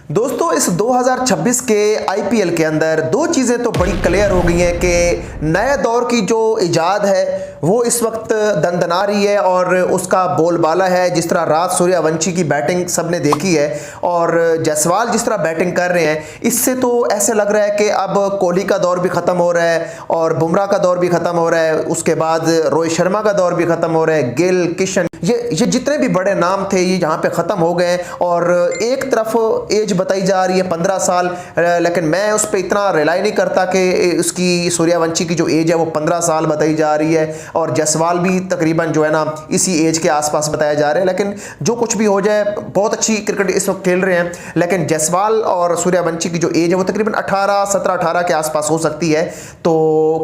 दोस्तों इस 2026 के आईपीएल के अंदर दो चीज़ें तो बड़ी क्लियर हो गई हैं कि नए दौर की जो इजाद है वो इस वक्त दंदना रही है और उसका बोलबाला है। जिस तरह रात सूर्यवंशी की बैटिंग सबने देखी है और जायसवाल जिस तरह बैटिंग कर रहे हैं, इससे तो ऐसे लग रहा है कि अब कोहली का दौर भी ख़त्म हो रहा है और बुमराह का दौर भी ख़त्म हो रहा है, उसके बाद रोहित शर्मा का दौर भी ख़त्म हो रहा है, गिल, किशन, ये जितने भी बड़े नाम थे ये यहाँ पे ख़त्म हो गए। और एक तरफ एज बताई जा रही है 15 साल, लेकिन मैं उस पर इतना रिलाई नहीं करता कि उसकी सूर्यवंशी की जो एज है वो 15 साल बताई जा रही है और जायसवाल भी तकरीबन जो है ना इसी एज के आसपास बताया जा रहा है। लेकिन जो कुछ भी हो जाए, बहुत अच्छी क्रिकेट इस वक्त खेल रहे हैं, लेकिन जायसवाल और सूर्यवंशी की जो एज है वो तकरीबन 17-18 के आसपास हो सकती है। तो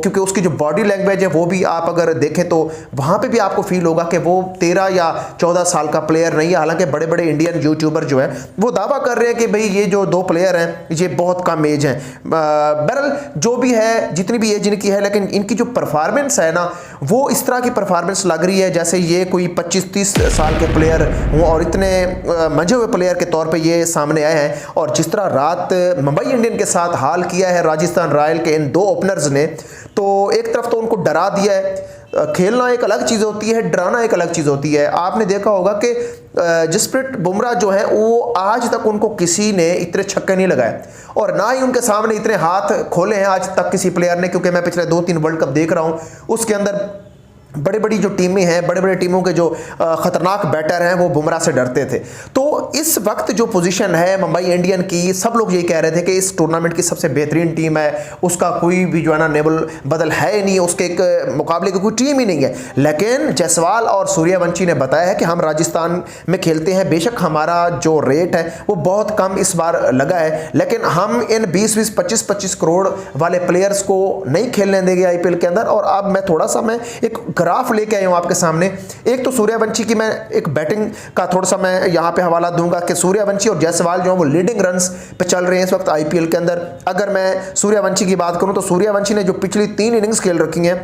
क्योंकि उसकी जो बॉडी लैंग्वेज है वो भी आप अगर देखें तो वहाँ पर भी आपको फील होगा कि वो 13 या 14 साल का प्लेयर नहीं है। हालांकि बड़े बड़े इंडियन यूट्यूबर जो है वो दावा कर रहे हैं कि भाई ये जो दो प्लेयर हैं ये बहुत कम एज हैं। बहरहाल जो भी है, जितनी भी एज इनकी है, लेकिन इनकी जो परफॉर्मेंस है ना वो इस तरह की परफॉर्मेंस लग रही है जैसे ये कोई 25-30 साल के प्लेयर हों और इतने मंझे हुए प्लेयर के तौर पे ये सामने आए हैं। और जिस तरह रात मुंबई इंडियन के साथ हाल किया है राजस्थान रॉयल के इन दो ओपनर्स ने, तो एक तरफ तो उनको डरा दिया है। खेलना एक अलग चीज़ होती है, डराना एक अलग चीज़ होती है। आपने देखा होगा कि जसप्रीत बुमराह जो है वो आज तक उनको किसी ने इतने छक्के नहीं लगाए और ना ही उनके सामने इतने हाथ खोले हैं आज तक किसी प्लेयर ने। क्योंकि मैं पिछले 2-3 वर्ल्ड कप देख रहा हूँ, उसके अंदर बड़ी बड़ी जो टीमें हैं, बड़े बड़े टीमों के जो खतरनाक बैटर हैं वो बुमराह से डरते थे। तो इस वक्त जो पोजीशन है मुंबई इंडियन की, सब लोग यही कह रहे थे कि इस टूर्नामेंट की सबसे बेहतरीन टीम है, उसका कोई भी जो है ना नेबल बदल है ही नहीं, उसके एक मुकाबले की कोई टीम ही नहीं है। लेकिन जायसवाल और सूर्यवंशी ने बताया है कि हम राजस्थान में खेलते हैं, बेशक हमारा जो रेट है वो बहुत कम इस बार लगा है, लेकिन हम इन 20-20, 25-25 करोड़ वाले प्लेयर्स को नहीं खेलने देंगे आईपीएल के अंदर। और अब मैं थोड़ा सा एक ग्राफ लेके आया हूं आपके सामने। एक तो सूर्यवंशी की मैं एक बैटिंग का थोड़ा सा मैं यहां पे हवाला दूंगा कि सूर्यवंशी और जायसवाल जो है वो लीडिंग रन्स पे चल रहे हैं इस वक्त आईपीएल के अंदर। अगर मैं सूर्यवंशी की बात करूं तो सूर्यवंशी ने जो पिछली 3 इनिंग्स खेल रखी हैं,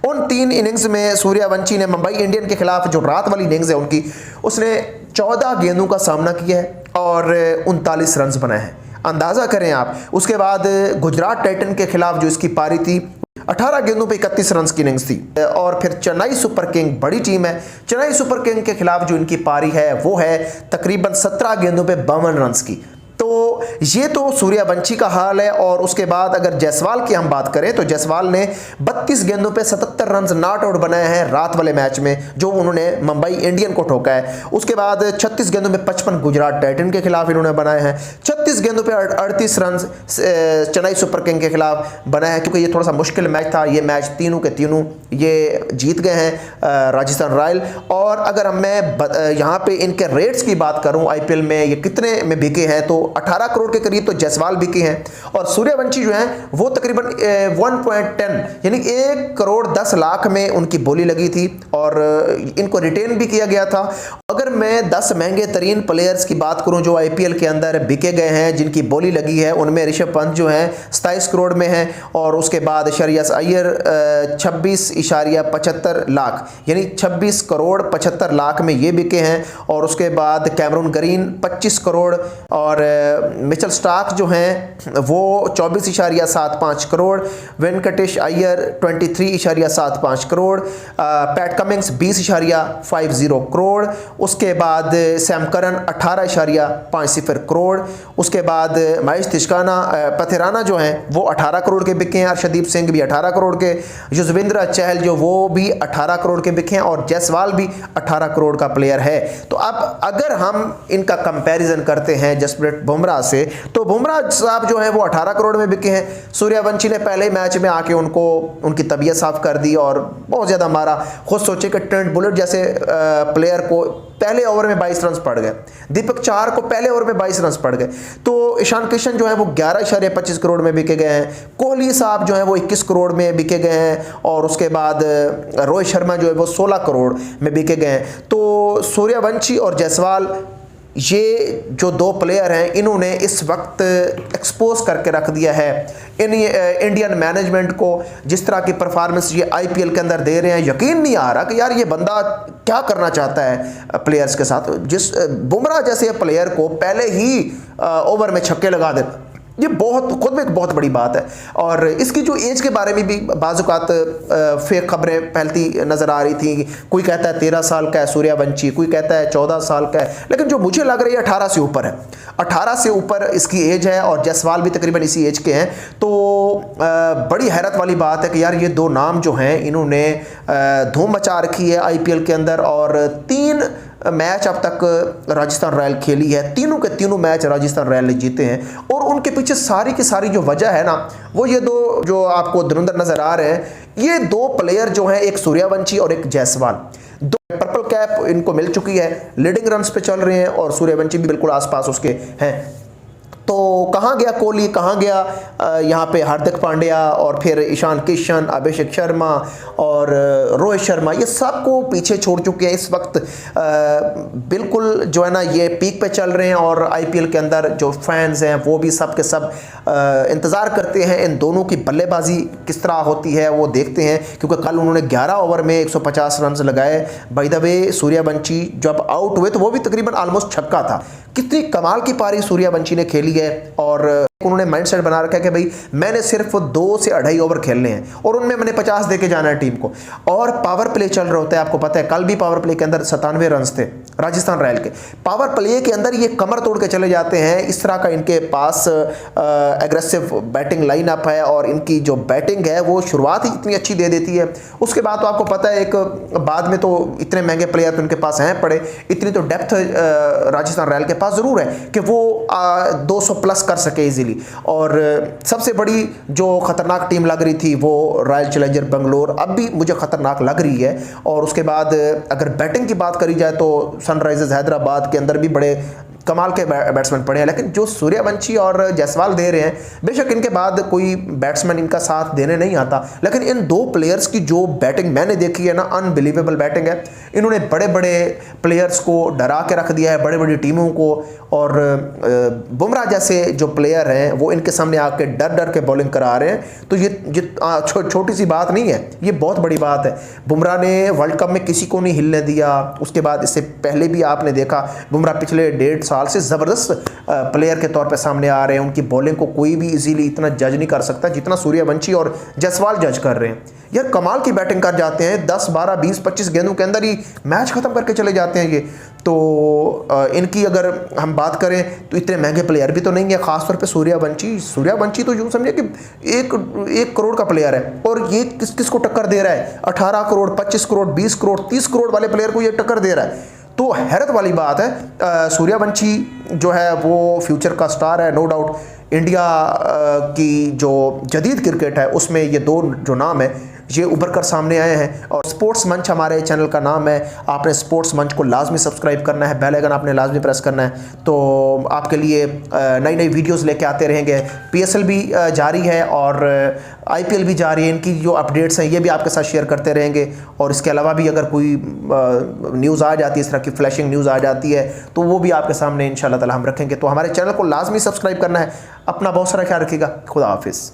उन 3 इनिंग्स में सूर्यवंशी ने मुंबई इंडियन के खिलाफ जो रात वाली इनिंग्स है उनकी, उसने 14 गेंदों का सामना किया है और 39 रन बनाए हैं। अंदाजा करें आप। उसके बाद गुजरात टाइटन के खिलाफ जो इसकी पारी थी 18 गेंदों पे 31 रन की इनिंग्स थी। और फिर चेन्नई सुपर किंग, बड़ी टीम है, चेन्नई सुपर किंग के खिलाफ जो इनकी पारी है वो है तकरीबन 17 गेंदों पे 52 रन की। तो ये तो सूर्यवंशी का हाल है। और उसके बाद अगर जायसवाल की हम बात करें तो जायसवाल ने 32 गेंदों पे 77 रन नॉट आउट बनाए हैं रात वाले मैच में जो उन्होंने मुंबई इंडियन को ठोका है। उसके बाद 36 गेंदों में 55 गुजरात टाइटन के खिलाफ इन्होंने बनाए हैं। 36 गेंदों पे 38 रन चेन्नई सुपर किंग के खिलाफ बनाए हैं, क्योंकि ये थोड़ा सा मुश्किल मैच था। ये मैच तीनों के तीनों ये जीत गए हैं राजस्थान रॉयल। और अगर मैं यहाँ पे इनके रेट्स की बात करूँ आईपीएल में ये कितने में बिके हैं, तो 18 करोड़ के करीब तो जायसवाल बिके हैं और सूर्यवंशी जो है वो तकरीबन 1.10 यानी 1 करोड़ 10 लाख में उनकी बोली लगी थी और इनको रिटेन भी किया गया था। अगर मैं 10 महंगे तरीन प्लेयर्स की बात करूं जो आईपीएल के अंदर बिके गए हैं, जिनकी बोली लगी है, उनमें ऋषभ पंत जो है 27 करोड़ में है और उसके बाद श्रेयस अय्यर 26.75 लाख यानी 26 करोड़ 75 लाख में ये बिके हैं। और उसके बाद कैमरून ग्रीन 25 करोड़ और मिचेल स्टार्क जो हैं वो 24.75 करोड़, वेंकटेश अय्यर 23.75 करोड़, पैट कमिंग्स 20.50 करोड़, उसके बाद सैम करन 18.50 करोड़, उसके बाद महेश पथिराना जो हैं वो 18 करोड़ के बिके हैं, अर्शदीप सिंह भी 18 करोड़ के, युजवेंद्र चहल जो वो भी 18 करोड़ के बिके हैं और जायसवाल भी 18 करोड़ का प्लेयर है। तो अब अगर हम इनका कंपैरिजन करते हैं जसप्रीत बुमराह से, तो बुमराह साहब जो है वो 18 करोड़ में बिके हैं। सूर्यवंशी ने पहले ही मैच में आके उनकी तबीयत साफ कर दी और बहुत ज़्यादा मारा। खुद सोचे कि ट्रेंट बुलेट जैसे प्लेयर को पहले ओवर में 22 रन पड़ गए, दीपक चाहर को पहले ओवर में 22 रन पड़ गए। तो ईशान किशन जो है वो 11.25 करोड़ में बिके गए हैं। कोहली साहब जो है वो 21 करोड़ में बिके गए हैं और उसके बाद रोहित शर्मा जो है वो 16 करोड़ में बिके गए हैं। तो सूर्यवंशी और जायसवाल ये जो दो प्लेयर हैं इन्होंने इस वक्त एक्सपोज करके रख दिया है इन इंडियन मैनेजमेंट को। जिस तरह की परफॉर्मेंस ये आईपीएल के अंदर दे रहे हैं, यकीन नहीं आ रहा कि यार ये बंदा क्या करना चाहता है प्लेयर्स के साथ। जिस बुमराह जैसे प्लेयर को पहले ही ओवर में छक्के लगा दे, ये बहुत खुद में एक बहुत बड़ी बात है। और इसकी जो एज के बारे में भी बाज़-औक़ात फेक खबरें फैलती नज़र आ रही थी। कोई कहता है 13 साल का है सूर्यवंशी, कोई कहता है 14 साल का है, लेकिन जो मुझे लग रही है 18 से ऊपर है। 18 से ऊपर इसकी एज है और जायसवाल भी तकरीबन इसी एज के हैं। तो बड़ी हैरत वाली बात है कि यार ये दो नाम जो हैं इन्होंने धूम मचा रखी है आईपीएल के अंदर। और 3 मैच अब तक राजस्थान रॉयल खेली है, तीनों के तीनों मैच राजस्थान रॉयल ने जीते हैं। और उनके पीछे सारी की सारी जो वजह है ना, वो ये दो जो आपको धुरंधर नजर आ रहे हैं, ये दो प्लेयर जो हैं, एक सूर्यवंशी और एक जायसवाल, दो पर्पल कैप इनको मिल चुकी है, लीडिंग रन्स पे चल रहे हैं और सूर्यवंशी भी बिल्कुल आसपास उसके हैं। तो कहाँ गया कोहली, कहाँ गया यहाँ पे हार्दिक पांड्या और फिर ईशान किशन, अभिषेक शर्मा और रोहित शर्मा, ये सबको पीछे छोड़ चुके हैं इस वक्त। बिल्कुल जो है ना ये पीक पे चल रहे हैं और आईपीएल के अंदर जो फैंस हैं वो भी सब के सब इंतज़ार करते हैं इन दोनों की बल्लेबाजी किस तरह होती है वो देखते हैं। क्योंकि कल उन्होंने 11 ओवर में 150 रन लगाए। बाय द वे सूर्यवंशी जब आउट हुए तो वो भी तकरीबन ऑलमोस्ट छक्का था। कितनी कमाल की पारी सूर्यवंशी ने खेली है। और उन्होंने माइंडसेट बना रखा है कि भाई मैंने सिर्फ 2 से 2.5 ओवर खेलने हैं और उनमें मैंने 50 दे के जाना है टीम को। और पावर प्ले चल रहा होता है, आपको पता है कल भी पावर प्ले के अंदर 97 रन थे राजस्थान रॉयल के। पावर प्ले के अंदर ये कमर तोड़ के चले जाते हैं। इस तरह का इनके पास एग्रेसिव बैटिंग लाइनअप है और इनकी जो बैटिंग है वो शुरुआत ही इतनी अच्छी दे देती है। उसके बाद तो आपको पता है एक बाद में तो इतने महंगे प्लेयर तो इनके पास हैं पड़े, इतनी तो डेप्थ राजस्थान रॉयल के पास ज़रूर है कि वो 200 प्लस कर सके इजीली। और सबसे बड़ी जो खतरनाक टीम लग रही थी वो रॉयल चैलेंजर बेंगलोर अब भी मुझे खतरनाक लग रही है। और उसके बाद अगर बैटिंग की बात करी जाए तो सनराइजर्स हैदराबाद के अंदर भी बड़े कमाल के बैट्समैन पड़े हैं। लेकिन जो सूर्यवंशी और जायसवाल दे रहे हैं, बेशक इनके बाद कोई बैट्समैन इनका साथ देने नहीं आता, लेकिन इन दो प्लेयर्स की जो बैटिंग मैंने देखी है ना, अनबिलीवेबल बैटिंग है। इन्होंने बड़े बड़े प्लेयर्स को डरा के रख दिया है, बड़े बड़ी टीमों को। और बुमराह जैसे जो प्लेयर हैं वो इनके सामने आके डर डर के बॉलिंग करा रहे हैं। तो ये छोटी सी बात नहीं है, ये बहुत बड़ी बात है। बुमराह ने वर्ल्ड कप में किसी को नहीं हिलने दिया। उसके बाद इससे पहले भी आपने देखा बुमराह पिछले 1.5 साल से ज़बरदस्त प्लेयर के तौर पे सामने आ रहे हैं। उनकी बॉलिंग को कोई भी इजीली इतना जज नहीं कर सकता जितना सूर्यवंशी और जायसवाल जज कर रहे हैं। यार कमाल की बैटिंग कर जाते हैं, 10, 12, 20, 25 गेंदों के अंदर ही मैच खत्म करके चले जाते हैं ये। तो इनकी अगर हम बात करें तो इतने महंगे प्लेयर भी तो नहीं है, खासतौर पे सूर्यवंशी तो यूँ समझिए कि 1 करोड़ का प्लेयर है। और ये किस को टक्कर दे रहा है? 18 करोड़, 25 करोड़, 20 करोड़, 30 करोड़ वाले प्लेयर को ये टक्कर दे रहा है। तो हैरत वाली बात है। सूर्यवंशी जो है वो फ्यूचर का स्टार है, नो डाउट। इंडिया की जो जदीद क्रिकेट है उसमें ये दो जो नाम है ये उभर कर सामने आए हैं। और स्पोर्ट्स मंच हमारे चैनल का नाम है। आपने स्पोर्ट्स मंच को लाजमी सब्सक्राइब करना है, बेल आइकन आपने लाजमी प्रेस करना है, तो आपके लिए नई नई वीडियोस लेके आते रहेंगे। पीएसएल भी जारी है और आईपीएल भी जारी है। इनकी जो अपडेट्स हैं ये भी आपके साथ शेयर करते रहेंगे। और इसके अलावा भी अगर कोई न्यूज़ आ जाती है, इस तरह की फ्लैशिंग न्यूज़ आ जाती है, तो वो भी आपके सामने इंशाल्लाह ताला हम रखेंगे। तो हमारे चैनल को लाजमी सब्सक्राइब करना है। अपना बहुत सारा ख्याल रखिएगा। खुदा हाफिज़।